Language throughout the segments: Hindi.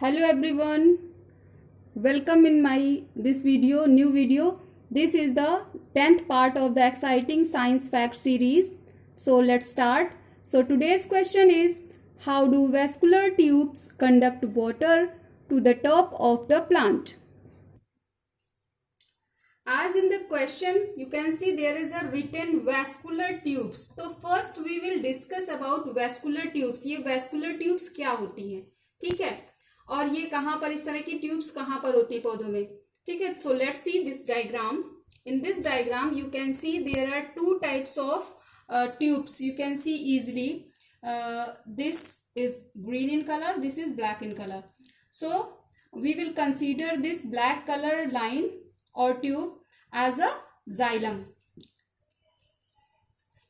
Hello everyone, welcome in my this video, new video. This is the 10th part of the exciting science fact series. So let's start. So today's question is, how do vascular tubes conduct water to the top of the plant? As in the question, you can see there is a written vascular tubes. So first we will discuss about vascular tubes. ये vascular tubes क्या होती हैं, ठीक है, और ये कहाँ पर इस तरह की ट्यूब्स कहाँ पर होती है पौधों में, ठीक है. So let's see this diagram. In this diagram you can see there are two types of tubes. You can see easily. This is green in color, this is black in color. So we will consider this black color line or tube as a xylem.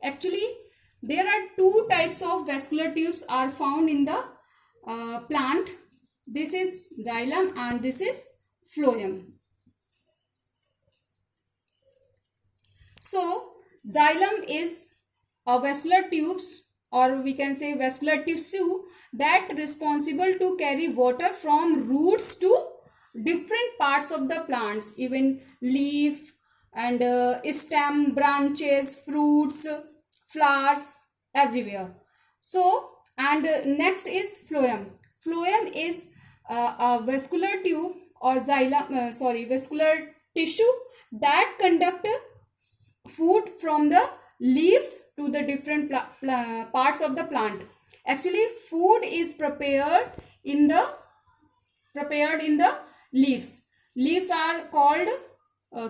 Actually there are two types of vascular tubes are found in the plant. This is xylem and this is phloem. So xylem is a vascular tubes, or we can say vascular tissue, that responsible to carry water from roots to different parts of the plants, even leaf and stem, branches, fruits, flowers, everywhere. So and next is phloem. Phloem is a vascular tube or xylem, vascular tissue that conduct food from the leaves to the different parts of the plant. Actually food is prepared in the leaves. Leaves are called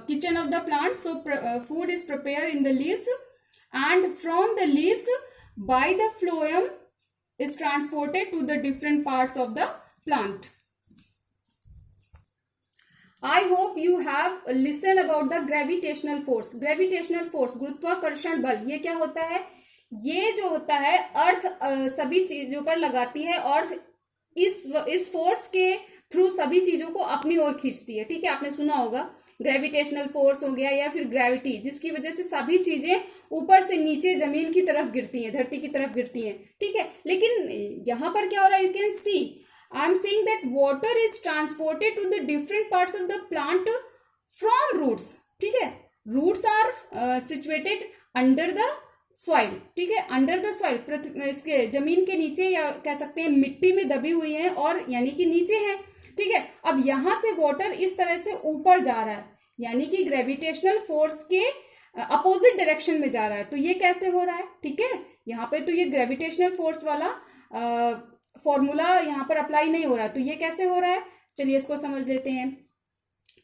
kitchen of the plant. So food is prepared in the leaves, and from the leaves by the phloem is transported to the different parts of the plant. I hope you have listened about the gravitational force. Gravitational force, गुरुत्वाकर्षण बल, ये क्या होता है? ये जो होता है अर्थ सभी चीजों पर लगाती है, और इस फोर्स के थ्रू सभी चीजों को अपनी ओर खींचती है, ठीक है. आपने सुना होगा ग्रेविटेशनल फोर्स हो गया या फिर ग्रेविटी, जिसकी वजह से सभी चीजें ऊपर से नीचे जमीन की तरफ गिरती हैं, धरती की तरफ गिरती हैं, ठीक है. लेकिन यहाँ पर क्या हो रहा है? You can see I am saying that water is transported to the different parts of the plant from roots, ठीक है. Roots are situated under the soil, ठीक है, under the soil, इसके जमीन के नीचे, या कह सकते हैं मिट्टी में दबी हुई है, और यानी कि नीचे है, ठीक है. अब यहाँ से वाटर इस तरह से ऊपर जा रहा है, यानी कि ग्रेविटेशनल फोर्स के अपोजिट डायरेक्शन में जा रहा है. तो ये कैसे हो रहा है? ठीक है, यहाँ पे तो ये ग्रेविटेशनल फोर्स वाला फॉर्मूला यहाँ पर अप्लाई नहीं हो रहा. तो ये कैसे हो रहा है? चलिए इसको समझ लेते हैं.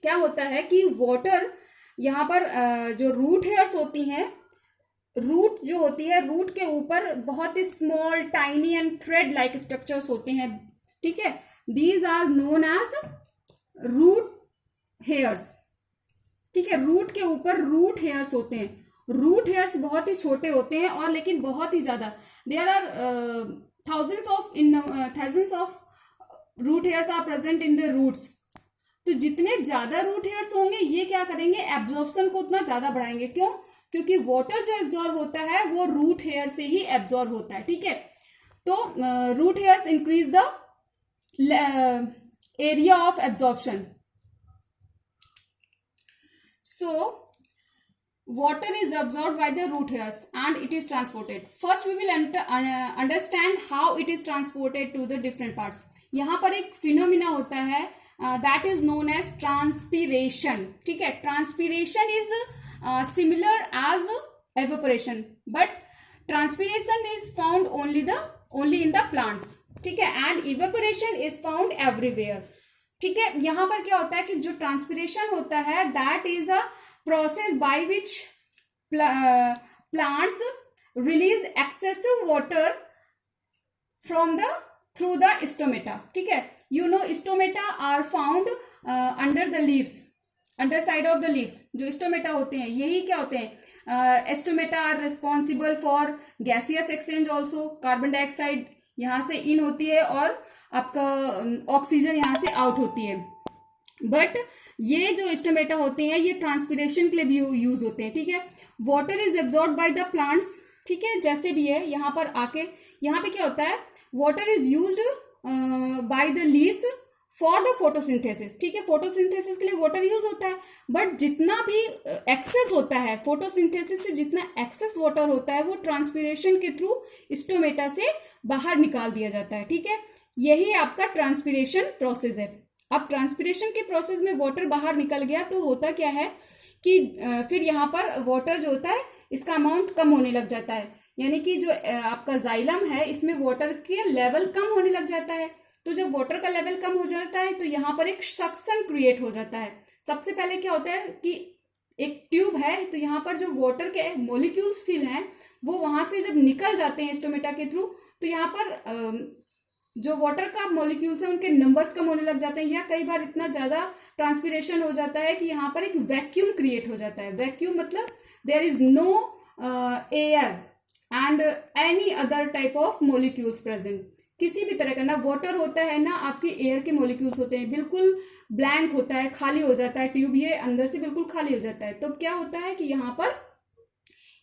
क्या होता है कि वाटर यहाँ पर जो रूट हेयर्स होती हैं, रूट जो होती है, रूट के ऊपर बहुत ही small tiny and thread like structures होते हैं, ठीक है. These are known as root hairs, ठीक है. रूट के ऊपर रूट हेयर्स होते हैं. रूट हेयर्स बहुत ही छोटे होते हैं, और लेकिन बहुत ही ज्यादा, there are thousands of root hairs are present in the roots. तो जितने ज्यादा रूट हेयर्स होंगे, ये क्या करेंगे? एब्जॉर्प्शन को उतना ज्यादा बढ़ाएंगे. क्यों? क्योंकि वाटर जो एब्जॉर्ब होता है वो रूट हेयर से ही एब्जॉर्ब होता है, ठीक है. तो root hairs increase the area of absorption. So water is absorbed by the root hairs and it is transported. First we will understand how it is transported to the different parts. यहाँ पर एक phenomena होता है that is known as transpiration, ठीक है. Transpiration is similar as evaporation, but transpiration is found only in the plants, ठीक है, and evaporation is found everywhere, ठीक है. यहाँ पर क्या होता है कि जो transpiration होता है that is a process by which plants release excessive water through the stomata, ठीक है. You know stomata are found under the leaves, under side of the leaves. जो स्टोमेटा होते हैं, यही क्या होते हैं? Stomata are responsible for gaseous exchange also. Carbon dioxide यहाँ से इन होती है और आपका ऑक्सीजन यहाँ से आउट होती है. बट ये जो स्टोमेटा होते हैं ये ट्रांसपिरेशन के लिए भी यूज होते हैं, ठीक है. Water is absorb by the plants, ठीक है. जैसे भी है यहाँ पर आके, यहाँ पे क्या होता है? Water is used by the leaves for the photosynthesis, ठीक है, फोटोसिंथेसिस के लिए वाटर यूज होता है, बट जितना भी एक्सेस होता है फोटोसिंथेसिस से, जितना एक्सेस वाटर होता है वो ट्रांसपिरेशन के थ्रू स्टोमेटा से बाहर निकाल दिया जाता है, ठीक है। यही आपका ट्रांसपिरेशन प्रोसेस है। अब ट्रांसपिरेशन के प्रोसेस में वाटर बाहर निकल गया तो होता क्या है कि फिर यहाँ पर वाटर जो होता है इसका अमाउंट कम होने लग जाता है, यानी कि जो आपका जाइलम है इसमें वाटर के लेवल कम होने लग जाता है। तो जब वाटर का लेवल कम हो जाता है तो यहाँ पर एक सक्शन क्रिएट हो जाता है। सबसे पहले क्या होता है कि एक ट्यूब है, तो यहाँ पर जो वाटर के मॉलिक्यूल्स फिल हैं वो वहां से जब निकल जाते हैं स्टोमेटा के थ्रू, तो यहाँ पर जो वाटर का मॉलिक्यूल्स है उनके नंबर्स कम होने लग जाते हैं, या कई बार इतना ज्यादा ट्रांसपिरेशन हो जाता है कि यहाँ पर एक वैक्यूम क्रिएट हो जाता है। वैक्यूम मतलब there is no air and any other type of molecules present. किसी भी तरह का ना वाटर होता है ना आपके एयर के मॉलिक्यूल्स होते हैं, बिल्कुल ब्लैंक होता है, खाली हो जाता है ट्यूब, ये अंदर से बिल्कुल खाली हो जाता है। तो क्या होता है कि यहाँ पर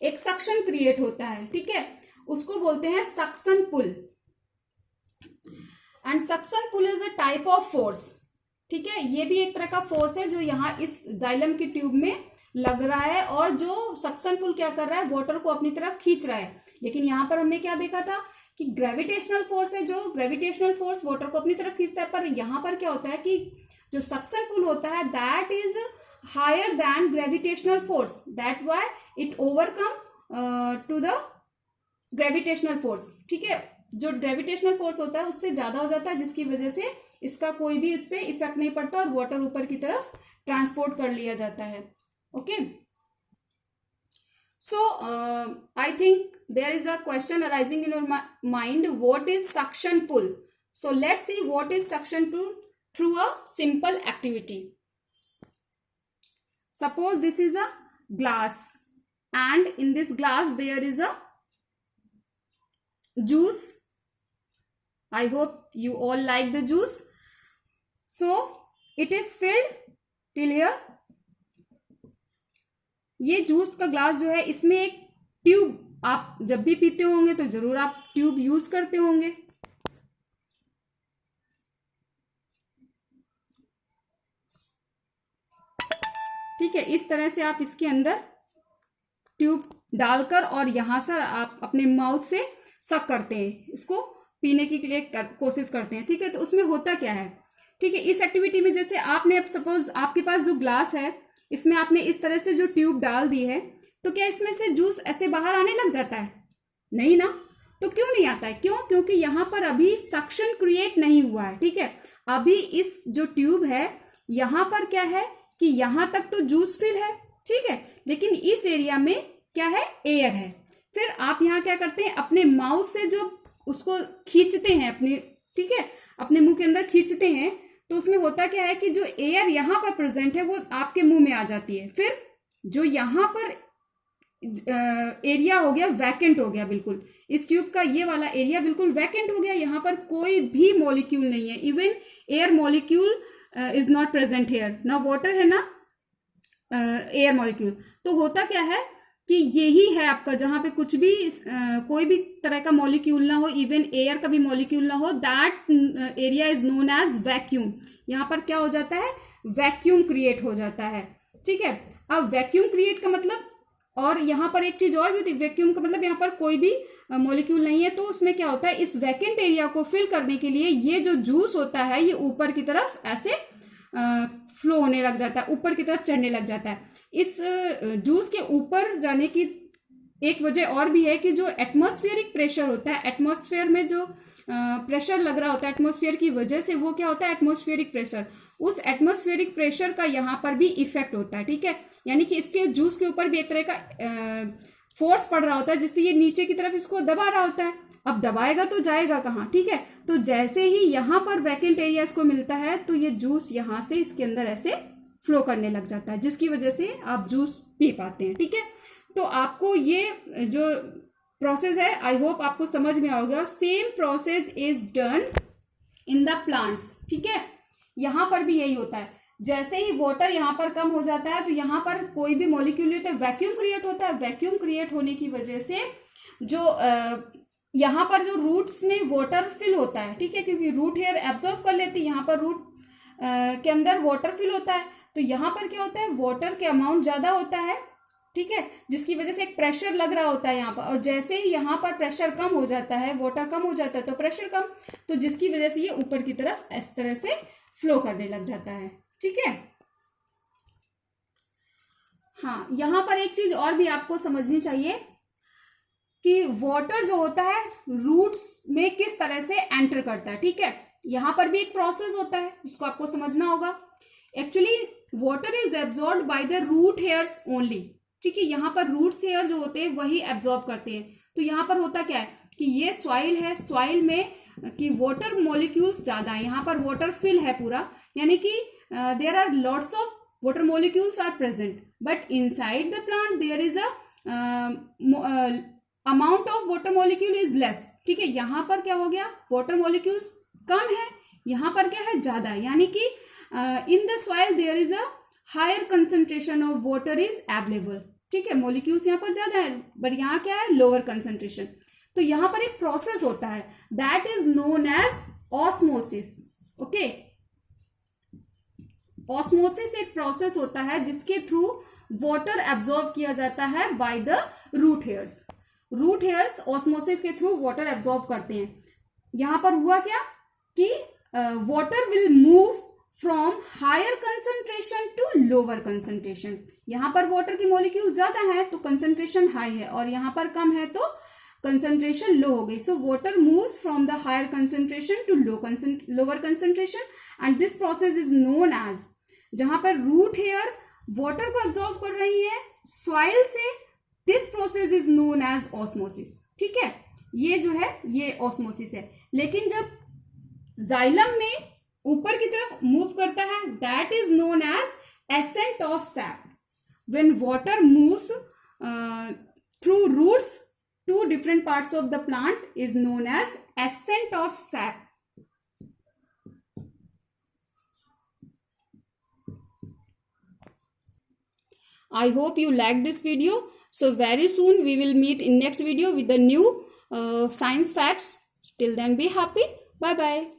एक सक्शन क्रिएट होता है, ठीक है, उसको बोलते हैं suction pull. And suction pull is a type of force, ठीक है, ये भी एक तरह का फोर्स है जो यहाँ इस जाइलम की ट्यूब में लग रहा है, और जो सक्शन पुल क्या कर रहा है, वाटर को अपनी तरफ खींच रहा है। लेकिन यहाँ पर हमने क्या देखा था कि ग्रेविटेशनल फोर्स है, जो ग्रेविटेशनल फोर्स वाटर को अपनी तरफ खींचता है, पर यहाँ पर क्या होता है कि जो सक्शन पुल होता है that is higher than gravitational force, that why it overcome to the gravitational force, ठीक है। जो ग्रेविटेशनल फोर्स होता है उससे ज्यादा हो जाता है, जिसकी वजह से इसका कोई भी इस पे इफेक्ट नहीं पड़ता और वाटर ऊपर की तरफ ट्रांसपोर्ट कर लिया जाता है। Okay, so I think there is a question arising in your mind, what is suction pull? So let's see what is suction pull through a simple activity. Suppose this is a glass and in this glass there is a juice. I hope you all like the juice. So it is filled till here. ये जूस का ग्लास जो है इसमें एक ट्यूब, आप जब भी पीते होंगे तो जरूर आप ट्यूब यूज करते होंगे, ठीक है। इस तरह से आप इसके अंदर ट्यूब डालकर और यहां से आप अपने माउथ से सक करते हैं, इसको पीने के लिए कोशिश करते हैं, ठीक है। तो उसमें होता क्या है, ठीक है, इस एक्टिविटी में जैसे आपने अब सपोज आपके पास जो ग्लास है इसमें आपने इस तरह से जो ट्यूब डाल दी है, तो क्या इसमें से जूस ऐसे बाहर आने लग जाता है? नहीं ना। तो क्यों नहीं आता है? क्यों? क्योंकि यहाँ पर अभी सक्शन क्रिएट नहीं हुआ है, ठीक है। अभी इस जो ट्यूब है यहाँ पर क्या है कि यहाँ तक तो जूस फिल है, ठीक है, लेकिन इस एरिया में क्या है, एयर है। फिर आप यहाँ क्या करते हैं, अपने माउथ से जो उसको खींचते हैं अपने, ठीक है, अपने मुंह के अंदर खींचते हैं, तो उसमें होता क्या है कि जो एयर यहाँ पर प्रेजेंट है वो आपके मुंह में आ जाती है। फिर जो यहाँ पर एरिया हो गया वैकेंट हो गया, बिल्कुल इस ट्यूब का ये वाला एरिया बिल्कुल वैकेंट हो गया, यहाँ पर कोई भी मॉलिक्यूल नहीं है, even air molecule is not present here, ना वाटर है ना एयर मॉलिक्यूल। तो होता क्या है कि यही है आपका जहां पे कुछ भी कोई भी तरह का मॉलिक्यूल ना हो, इवन एयर का भी मॉलिक्यूल ना हो, that area is known as vacuum. यहाँ पर क्या हो जाता है, वैक्यूम क्रिएट हो जाता है, ठीक है। अब वैक्यूम क्रिएट का मतलब, और यहाँ पर एक चीज और भी होती है, वैक्यूम का मतलब यहाँ पर कोई भी मॉलिक्यूल नहीं है, तो उसमें क्या होता है, इस वैकेंट एरिया को फिल करने के लिए ये जो जूस होता है ये ऊपर की तरफ ऐसे फ्लो होने लग जाता है, ऊपर की तरफ चढ़ने लग जाता है। इस जूस के ऊपर जाने की एक वजह और भी है कि जो एटमॉस्फेरिक प्रेशर होता है, एटमॉस्फेयर में जो प्रेशर लग रहा होता है एटमॉस्फेयर की वजह से, वो क्या होता है, एटमॉस्फेरिक प्रेशर, उस एटमॉस्फेरिक प्रेशर का यहाँ पर भी इफेक्ट होता है, ठीक है। यानी कि इसके जूस के ऊपर भी एक तरह का फोर्स पड़ रहा होता है जिससे ये नीचे की तरफ इसको दबा रहा होता है। अब दबाएगा तो जाएगा कहाँ, ठीक है। तो जैसे ही यहाँ पर वैकेंट एरिया इसको मिलता है तो ये जूस यहाँ से इसके अंदर ऐसे फ्लो करने लग जाता है, जिसकी वजह से आप जूस पी पाते हैं, ठीक है। तो आपको ये जो प्रोसेस है आई होप आपको समझ में आओगे। Same process is done in the plants, ठीक है। यहाँ पर भी यही होता है, जैसे ही वाटर यहाँ पर कम हो जाता है तो यहाँ पर कोई भी मॉलिक्यूल नहीं होता, वैक्यूम क्रिएट होता है। वैक्यूम क्रिएट होने की वजह से जो यहाँ पर जो रूट्स में वाटर फिल होता है, ठीक है, क्योंकि रूट हेयर एब्जॉर्ब कर लेती है, यहाँ पर रूट के अंदर वाटर फिल होता है, तो यहाँ पर क्या होता है, वाटर के अमाउंट ज़्यादा होता है, ठीक है, जिसकी वजह से एक प्रेशर लग रहा होता है यहाँ पर, और जैसे ही यहाँ पर प्रेशर कम हो जाता है, वाटर कम हो जाता है तो प्रेशर कम, तो जिसकी वजह से ये ऊपर की तरफ इस तरह से फ्लो करने लग जाता है, ठीक है। हाँ, यहाँ पर एक चीज और भी आपको समझनी चाहिए कि वाटर जो होता है रूट्स में किस तरह से एंटर करता है, ठीक है। यहाँ पर भी एक प्रोसेस होता है जिसको आपको समझना होगा। Actually water is absorb by the root hairs only, ठीक है। यहाँ पर रूट्स हेयर जो होते हैं वही एब्जॉर्ब करते हैं। तो यहाँ पर होता क्या है कि ये सॉइल है, सॉइल में कि वाटर मॉलिक्यूल्स ज्यादा है, यहाँ पर वाटर फिल है पूरा, यानी कि there are lots of water molecules are present, but inside the plant there is a amount of water molecule is less, ठीक है। यहाँ पर क्या हो गया, water molecules कम है, यहाँ पर क्या है, ज्यादा है, यानी कि in the soil there is a higher concentration of water is available, ठीक है। molecules यहाँ पर ज्यादा है, but यहाँ क्या है, lower concentration। तो यहाँ पर एक प्रोसेस होता है that is known as osmosis, okay। Osmosis एक प्रोसेस होता है जिसके थ्रू वाटर एब्जॉर्ब किया जाता है by the root hairs. Root hairs osmosis के थ्रू वाटर एब्जॉर्ब करते हैं। यहां पर हुआ क्या कि water will move from higher concentration to lower concentration. यहां पर वाटर की मॉलिक्यूल ज्यादा है तो कंसंट्रेशन हाई है, और यहां पर कम है तो कंसंट्रेशन लो हो गई। So water moves from the higher concentration to lower concentration, and this process is known as, जहां पर रूट हेयर वाटर को एब्जॉर्ब कर रही है सॉइल से, this process is known as osmosis, ठीक है। ये जो है ये ऑस्मोसिस है। लेकिन जब जाइलम में ऊपर की तरफ मूव करता है that is known as ascent of sap. When water moves through roots to different parts of the plant is known as ascent of sap. I hope you like this video. So very soon we will meet in next video with the new science facts. Till then be happy. Bye bye.